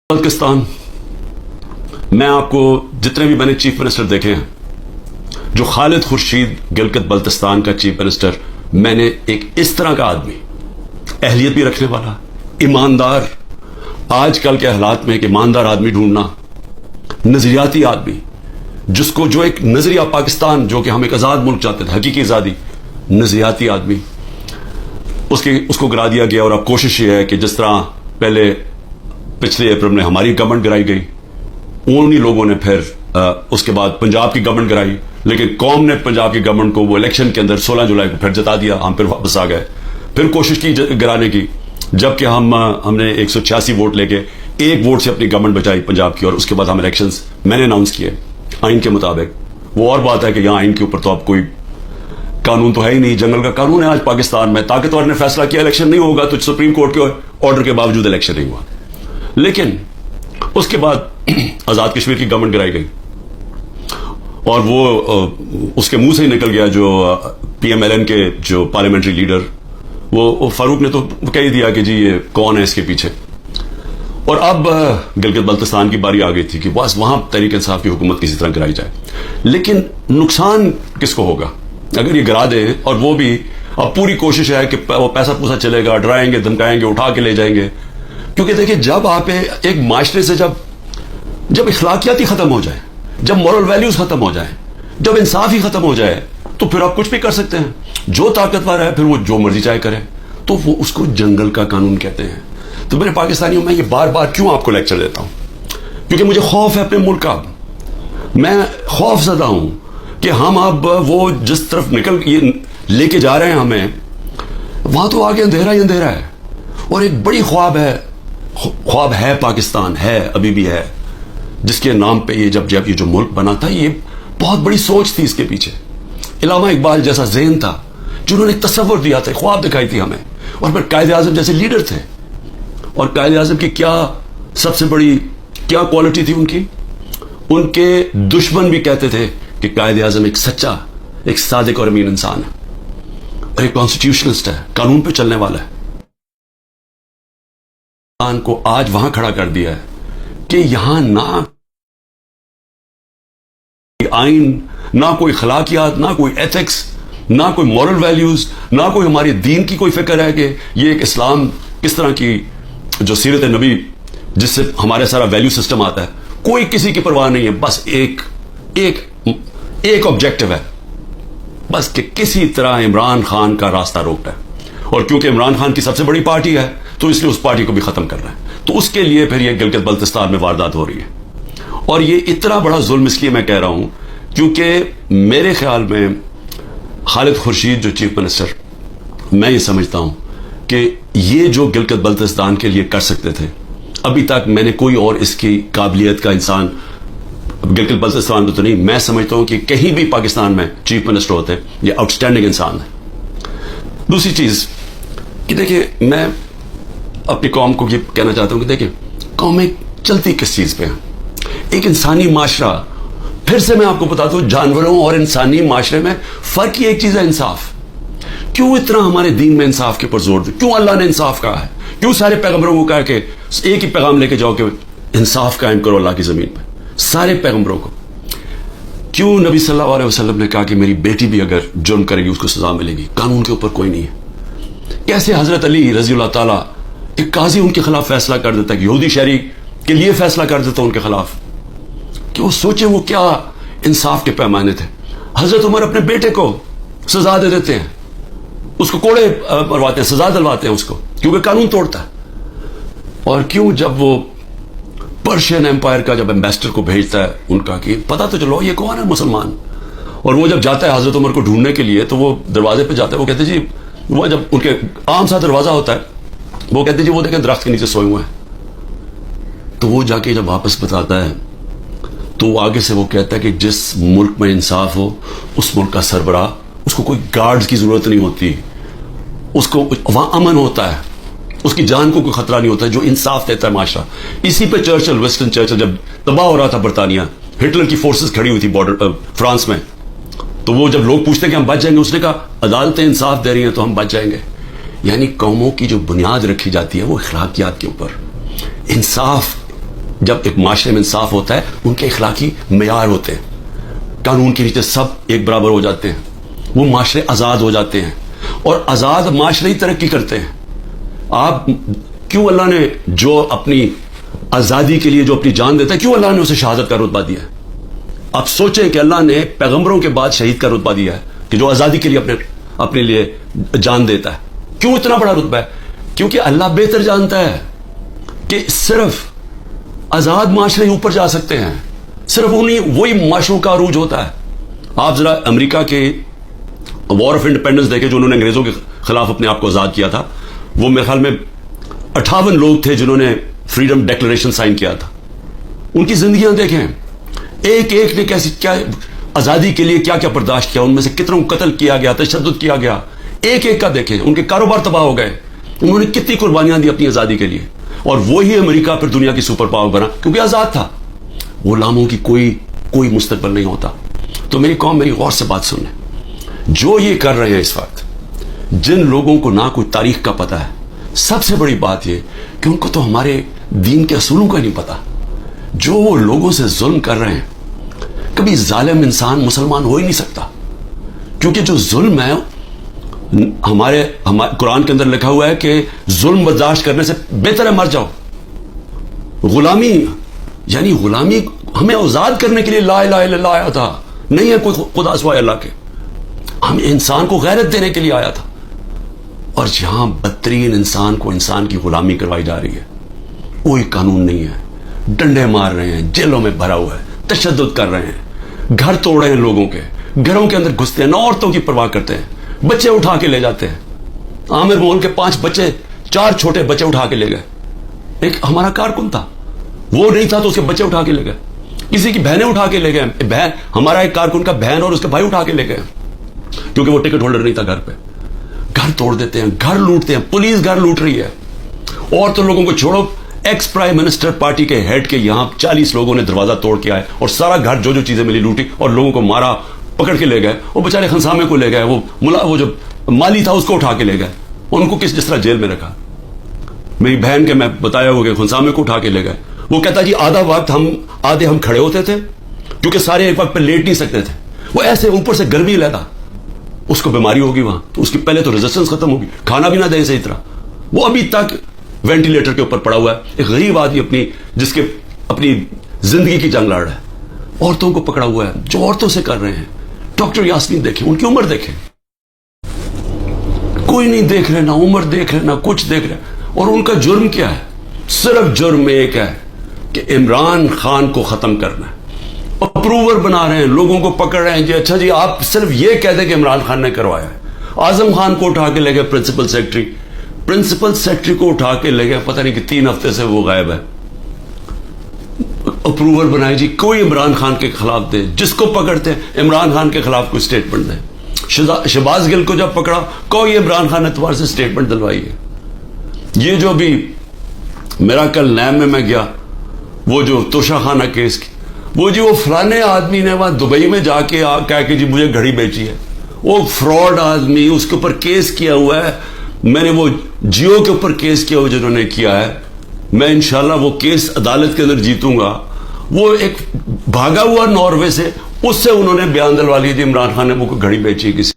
پاکستان میں آپ کو جتنے بھی میں نے چیف منسٹر دیکھے ہیں، جو خالد خورشید گلگت بلتستان کا چیف منسٹر، میں نے ایک اس طرح کا آدمی، اہلیت بھی رکھنے والا، ایماندار، آج کل کے حالات میں ایک ایماندار آدمی ڈھونڈنا، نظریاتی آدمی، جو ایک نظریہ پاکستان، جو کہ ہم ایک آزاد ملک چاہتے تھے، حقیقی آزادی، نظریاتی آدمی، اس کو گرا دیا گیا۔ اور اب کوشش یہ ہے کہ جس طرح پہلے پچھلے اپریل میں ہماری گورنمنٹ گرائی گئی، انہی لوگوں نے پھر اس کے بعد پنجاب کی گورنمنٹ گرائی، لیکن قوم نے پنجاب کی گورنمنٹ کو وہ الیکشن کے اندر 16 جولائی کو پھر جتا دیا، ہم پھر واپس آ گئے، پھر کوشش کی گرانے کی، جبکہ ہم نے 186 ووٹ لے کے ایک ووٹ سے اپنی گورنمنٹ بچائی پنجاب کی، اور اس کے بعد ہم الیکشنز میں نے اناؤنس کیے آئین کے مطابق۔ وہ اور بات ہے کہ یہاں آئین کے اوپر تو اب کوئی قانون تو ہے ہی نہیں، جنگل کا قانون ہے آج پاکستان میں، طاقتور نے فیصلہ کیا الیکشن نہیں ہوگا تو سپریم کورٹ کے آرڈر کے باوجود الیکشن نہیں ہوا۔ لیکن اس کے بعد آزاد کشمیر کی گورنمنٹ گرائی گئی، اور وہ اس کے منہ سے ہی نکل گیا، جو پی ایم ایل این کے جو پارلیمنٹری لیڈر، وہ فاروق نے تو کہہ دیا کہ جی یہ کون ہے اس کے پیچھے۔ اور اب گلگت بلتستان کی باری آ گئی تھی کہ بس وہاں تحریک انصاف کی حکومت کسی طرح گرائی جائے، لیکن نقصان کس کو ہوگا اگر یہ گرا دیں؟ اور وہ بھی اب پوری کوشش ہے کہ وہ پیسہ پوسا چلے گا، ڈرائیں گے، دھمکائیں گے، اٹھا کے لے جائیں گے، کیونکہ دیکھیں جب آپ ایک معاشرے سے جب اخلاقیات ہی ختم ہو جائے، جب مورل ویلیوز ختم ہو جائیں، جب انصاف ہی ختم ہو جائے، تو پھر آپ کچھ بھی کر سکتے ہیں، جو طاقتور ہے پھر وہ جو مرضی چاہے کرے، تو وہ اس کو جنگل کا قانون کہتے ہیں۔ تو میرے پاکستانیوں، میں یہ بار بار کیوں آپ کو لیکچر دیتا ہوں؟ کیونکہ مجھے خوف ہے اپنے ملک کا، میں خوف زدہ ہوں کہ ہم اب وہ جس طرف لے کے جا رہے ہیں ہمیں، وہاں تو آگے اندھیرا ہی اندھیرا ہے، اور ایک بڑی خواب ہے پاکستان، ہے ابھی بھی ہے، جس کے نام پہ یہ جب یہ جو ملک بنا تھا، یہ بہت بڑی سوچ تھی اس کے پیچھے، علامہ اقبال جیسا ذہن تھا، جنہوں نے تصور دیا تھا، خواب دکھائی تھی ہمیں، اور پھر قائد اعظم جیسے لیڈر تھے۔ اور قائد اعظم کی کیا سب سے بڑی کیا کوالٹی تھی ان کے دشمن بھی کہتے تھے کہ قائد اعظم ایک سچا، ایک صادق اور امین انسان ہے، اور ایک کانسٹیٹیوشنسٹ ہے، قانون پہ چلنے والا ہے۔ کو آج وہاں کھڑا کر دیا ہے کہ یہاں نہ آئین، نہ کوئی اخلاقیات، نہ کوئی ایتھکس، نہ کوئی مورل ویلیوز، نہ کوئی ہمارے دین کی کوئی فکر ہے کہ یہ ایک اسلام کس طرح کی جو سیرت نبی جس سے ہمارے سارا ویلیو سسٹم آتا ہے، کوئی کسی کی پرواہ نہیں ہے، بس ایک آبجیکٹو ہے، بس کہ کسی طرح عمران خان کا راستہ روکنا ہے، اور کیونکہ عمران خان کی سب سے بڑی پارٹی ہے تو اس لیے اس پارٹی کو بھی ختم کرنا ہے، تو اس کے لیے پھر یہ گلگت بلتستان میں واردات ہو رہی ہے۔ اور یہ اتنا بڑا ظلم اس لیے میں کہہ رہا ہوں کیونکہ میرے خیال میں خالد خورشید جو چیف منسٹر، میں یہ سمجھتا ہوں کہ یہ جو گلگت بلتستان کے لیے کر سکتے تھے، ابھی تک میں نے کوئی اور اس کی قابلیت کا انسان گلگت بلتستان میں تو نہیں، میں سمجھتا ہوں کہ کہیں بھی پاکستان میں چیف منسٹر ہوتے، یہ آؤٹ اسٹینڈنگ انسان ہے۔ دوسری چیز کہ دیکھیں، میں اپنی قوم کو یہ کہنا چاہتا ہوں کہ دیکھیں قومیں چلتی کس چیز پہ ہیں؟ ایک انسانی معاشرہ، پھر سے میں آپ کو بتاتا ہوں، جانوروں اور انسانی معاشرے میں فرق ہی ایک چیز ہے، انصاف۔ کیوں اتنا ہمارے دین میں انصاف کے اوپر زور دے؟ کیوں اللہ نے انصاف کہا ہے؟ کیوں سارے پیغمبروں کو کہا کہ ایک ہی پیغام لے کے جاؤ کہ انصاف قائم کرو اللہ کی زمین پہ؟ سارے پیغمبروں کو کیوں نبی صلی اللہ علیہ وسلم نے کہا کہ میری بیٹی بھی اگر جرم کرے گی اس کو سزا ملے گی؟ قانون کے اوپر کوئی نہیں ہے۔ کیسے حضرت علی رضی اللہ تعالیٰ، ایک قاضی ان کے خلاف فیصلہ کر دیتا ہے، یہودی شہری کے لیے فیصلہ کر دیتا ان کے خلاف، کہ وہ سوچیں وہ کیا انصاف کے پیمانے تھے۔ حضرت عمر اپنے بیٹے کو سزا دے دیتے ہیں، اس کو کوڑے مرواتے ہیں، سزا دلواتے ہیں اس کو، کیونکہ قانون توڑتا ہے۔ اور کیوں جب وہ پرشین امپائر کا جب ایمبیسڈر کو بھیجتا ہے ان کا کہ پتا تو چلو یہ کون ہے مسلمان، اور وہ جب جاتا ہے حضرت عمر کو ڈھونڈنے کے لیے تو وہ دروازے پہ جاتا ہے، وہ کہتے جی، وہ جب ان کے عام سا دروازہ ہوتا ہے، وہ کہتے جی وہ دیکھیں درخت کے نیچے سوئے ہوئے ہیں، تو وہ جا کے جب واپس بتاتا ہے تو وہ آگے سے وہ کہتا ہے کہ جس ملک میں انصاف ہو اس ملک کا سربراہ، اس کو کوئی گارڈز کی ضرورت نہیں ہوتی، اس کو وہاں امن ہوتا ہے، اس کی جان کو کوئی خطرہ نہیں ہوتا، جو انصاف دیتا ہے معاشرہ۔ اسی پہ چرچل، وسٹن چرچل جب تباہ ہو رہا تھا برطانیہ، ہٹلر کی فورسز کھڑی ہوئی تھی بارڈر فرانس میں، تو وہ جب لوگ پوچھتے کہ ہم بچ جائیں گے، اس نے کہا عدالتیں انصاف دے رہی ہیں تو ہم بچ جائیں گے۔ یعنی قوموں کی جو بنیاد رکھی جاتی ہے وہ اخلاقیات کے اوپر، انصاف جب ایک معاشرے میں انصاف ہوتا ہے ان کے اخلاقی معیار ہوتے ہیں, قانون کے نیچے سب ایک برابر ہو جاتے ہیں, وہ معاشرے آزاد ہو جاتے ہیں, اور آزاد معاشرے ہی ترقی کرتے ہیں. آپ کیوں اللہ نے جو اپنی آزادی کے لیے جو اپنی جان دیتا ہے, کیوں اللہ نے اسے شہادت کا رتبہ دیا ہے؟ آپ سوچیں کہ اللہ نے پیغمبروں کے بعد شہید کا رتبہ دیا ہے کہ جو آزادی کے لیے اپنے لیے جان دیتا ہے. کیوں اتنا بڑا رتبہ ہے؟ کیونکہ اللہ بہتر جانتا ہے کہ صرف آزاد معاشرے اوپر جا سکتے ہیں, صرف وہی معاشروں کا عروج ہوتا ہے. آپ ذرا امریکہ کے وار آف انڈیپینڈنس دیکھیں جو انہوں نے انگریزوں کے خلاف اپنے آپ کو آزاد کیا تھا. وہ میرے خیال میں 58 لوگ تھے جنہوں نے فریڈم ڈیکلریشن سائن کیا تھا. ان کی زندگیاں دیکھیں, ایک ایک نے کیسی کیا آزادی کے لیے کیا کیا برداشت کیا, ان میں سے کتنوں کو قتل کیا گیا, تشدد کیا گیا, ایک ایک کا دیکھیں. ان کے کاروبار تباہ ہو گئے, انہوں نے کتنی قربانیاں دی اپنی آزادی کے لیے. اور وہی امریکہ پھر دنیا کی سپر پاور بنا کیونکہ آزاد تھا. غلاموں کی کوئی مستقبل نہیں ہوتا. تو میری قوم, میری غور سے بات سنیں, جو یہ کر رہے ہیں اس وقت, جن لوگوں کو نہ کوئی تاریخ کا پتہ ہے, سب سے بڑی بات یہ کہ ان کو تو ہمارے دین کے اصولوں کا نہیں پتا. جو وہ لوگوں سے ظلم کر رہے ہیں, کبھی ظالم انسان مسلمان ہو ہی نہیں سکتا, کیونکہ جو ظلم ہے ہمارے قرآن کے اندر لکھا ہوا ہے کہ ظلم برداشت کرنے سے بہتر ہے مر جاؤ. غلامی یعنی غلامی ہمیں آزاد کرنے کے لیے لا الہ الا اللہ آیا تھا, نہیں ہے کوئی خدا سوائے اللہ کے. ہم انسان کو غیرت دینے کے لیے آیا تھا, اور جہاں بدترین انسان کو انسان کی غلامی کروائی جا رہی ہے, کوئی قانون نہیں ہے, ڈنڈے مار رہے ہیں, جیلوں میں بھرا ہوا ہے, تشدد کر رہے ہیں, گھر توڑ رہے ہیں لوگوں کے, گھروں کے اندر گھستے ہیں, نہ عورتوں کی پرواہ کرتے ہیں, بچے اٹھا کے لے جاتے ہیں. عامر مول کے 5 بچے, 4 چھوٹے بچے اٹھا کے لے گئے. ایک ہمارا کارکن تھا, وہ نہیں تھا تو اس کے بچے اٹھا کے لے گئے. کسی کی بہنیں اٹھا کے لے گئے, ہمارا ایک کارکن کا بہن اور اس کا بھائی اٹھا کے لے گئے, کیونکہ وہ ٹکٹ ہولڈر نہیں تھا گھر پہ. گھر توڑ دیتے ہیں, گھر لوٹتے ہیں, پولیس گھر لوٹ رہی ہے. اور تو لوگوں کو چھوڑو, ایکس پرائم منسٹر پارٹی کے ہیڈ کے یہاں 40 لوگوں نے دروازہ توڑ کے آئے اور سارا گھر جو چیزیں ملی لوٹی اور لوگوں کو مارا, پکڑ کے لے گئے. وہ بیچارے خنسامے کو لے گئے, وہ جو مالی تھا اس کو اٹھا کے لے گئے, ان کو جس طرح جیل میں رکھا. میری بہن کے میں بتایا ہو کہ خنسامے کو اٹھا کے لے گئے. وہ کہتا جی آدھا وقت ہم کھڑے ہوتے تھے کیونکہ سارے ایک وقت پہ لیٹ نہیں سکتے تھے. وہ ایسے اوپر سے گرمی لیتا, اس کو بیماری ہوگی وہاں, تو اس کی پہلے تو ریزسٹنس ختم ہوگی, کھانا بھی نہ دے صحیح طرح. وہ ابھی تک وینٹیلیٹر کے اوپر پڑا ہوا ہے. ایک غریب آدمی جس کے اپنی زندگی کی جنگ لڑ رہا ہے, عورتوں کو پکڑا ہوا ہے جو عورتوں سے کر رہے ہیں. ڈاکٹر یاسمین دیکھیں, ان کی عمر دیکھیں, کوئی نہیں دیکھ رہے, نہ عمر دیکھ رہے, نہ کچھ دیکھ رہے. اور ان کا جرم کیا ہے؟ صرف جرم ایک ہے کہ عمران خان کو ختم کرنا ہے. اپروور بنا رہے ہیں, لوگوں کو پکڑ رہے ہیں. جی اچھا جی آپ صرف یہ کہہ دیں کہ عمران خان نے کروایا ہے. اعظم خان کو اٹھا کے لے گئے, پرنسپل سیکرٹری کو اٹھا کے لے گئے, پتہ نہیں کہ 3 ہفتے سے وہ غائب ہے. اپروور بنائے جی, کوئی عمران خان کے خلاف دے, جس کو پکڑتے ہیں عمران خان کے خلاف کوئی اسٹیٹمنٹ دے. شہباز گل کو جب پکڑا, کوئی عمران خان اعتبار سے اسٹیٹمنٹ دلوائی ہے. یہ جو بھی میرا کل نیم میں گیا, وہ جو توشہ خانہ کیس کی, وہ جی وہ فلانے آدمی نے وہاں دبئی میں جا کے کہا کہ جی مجھے گھڑی بیچی ہے. وہ فراڈ آدمی, اس کے اوپر کیس کیا ہوا ہے. میں نے وہ جیو کے اوپر کیس کیا ہوا جنہوں نے کیا ہے, میں انشاءاللہ وہ کیس عدالت کے اندر جیتوں گا. وہ ایک بھاگا ہوا ناروے سے, اس سے انہوں نے بیان دلوا لیا جی عمران خان نے وہ گھڑی بیچی کسی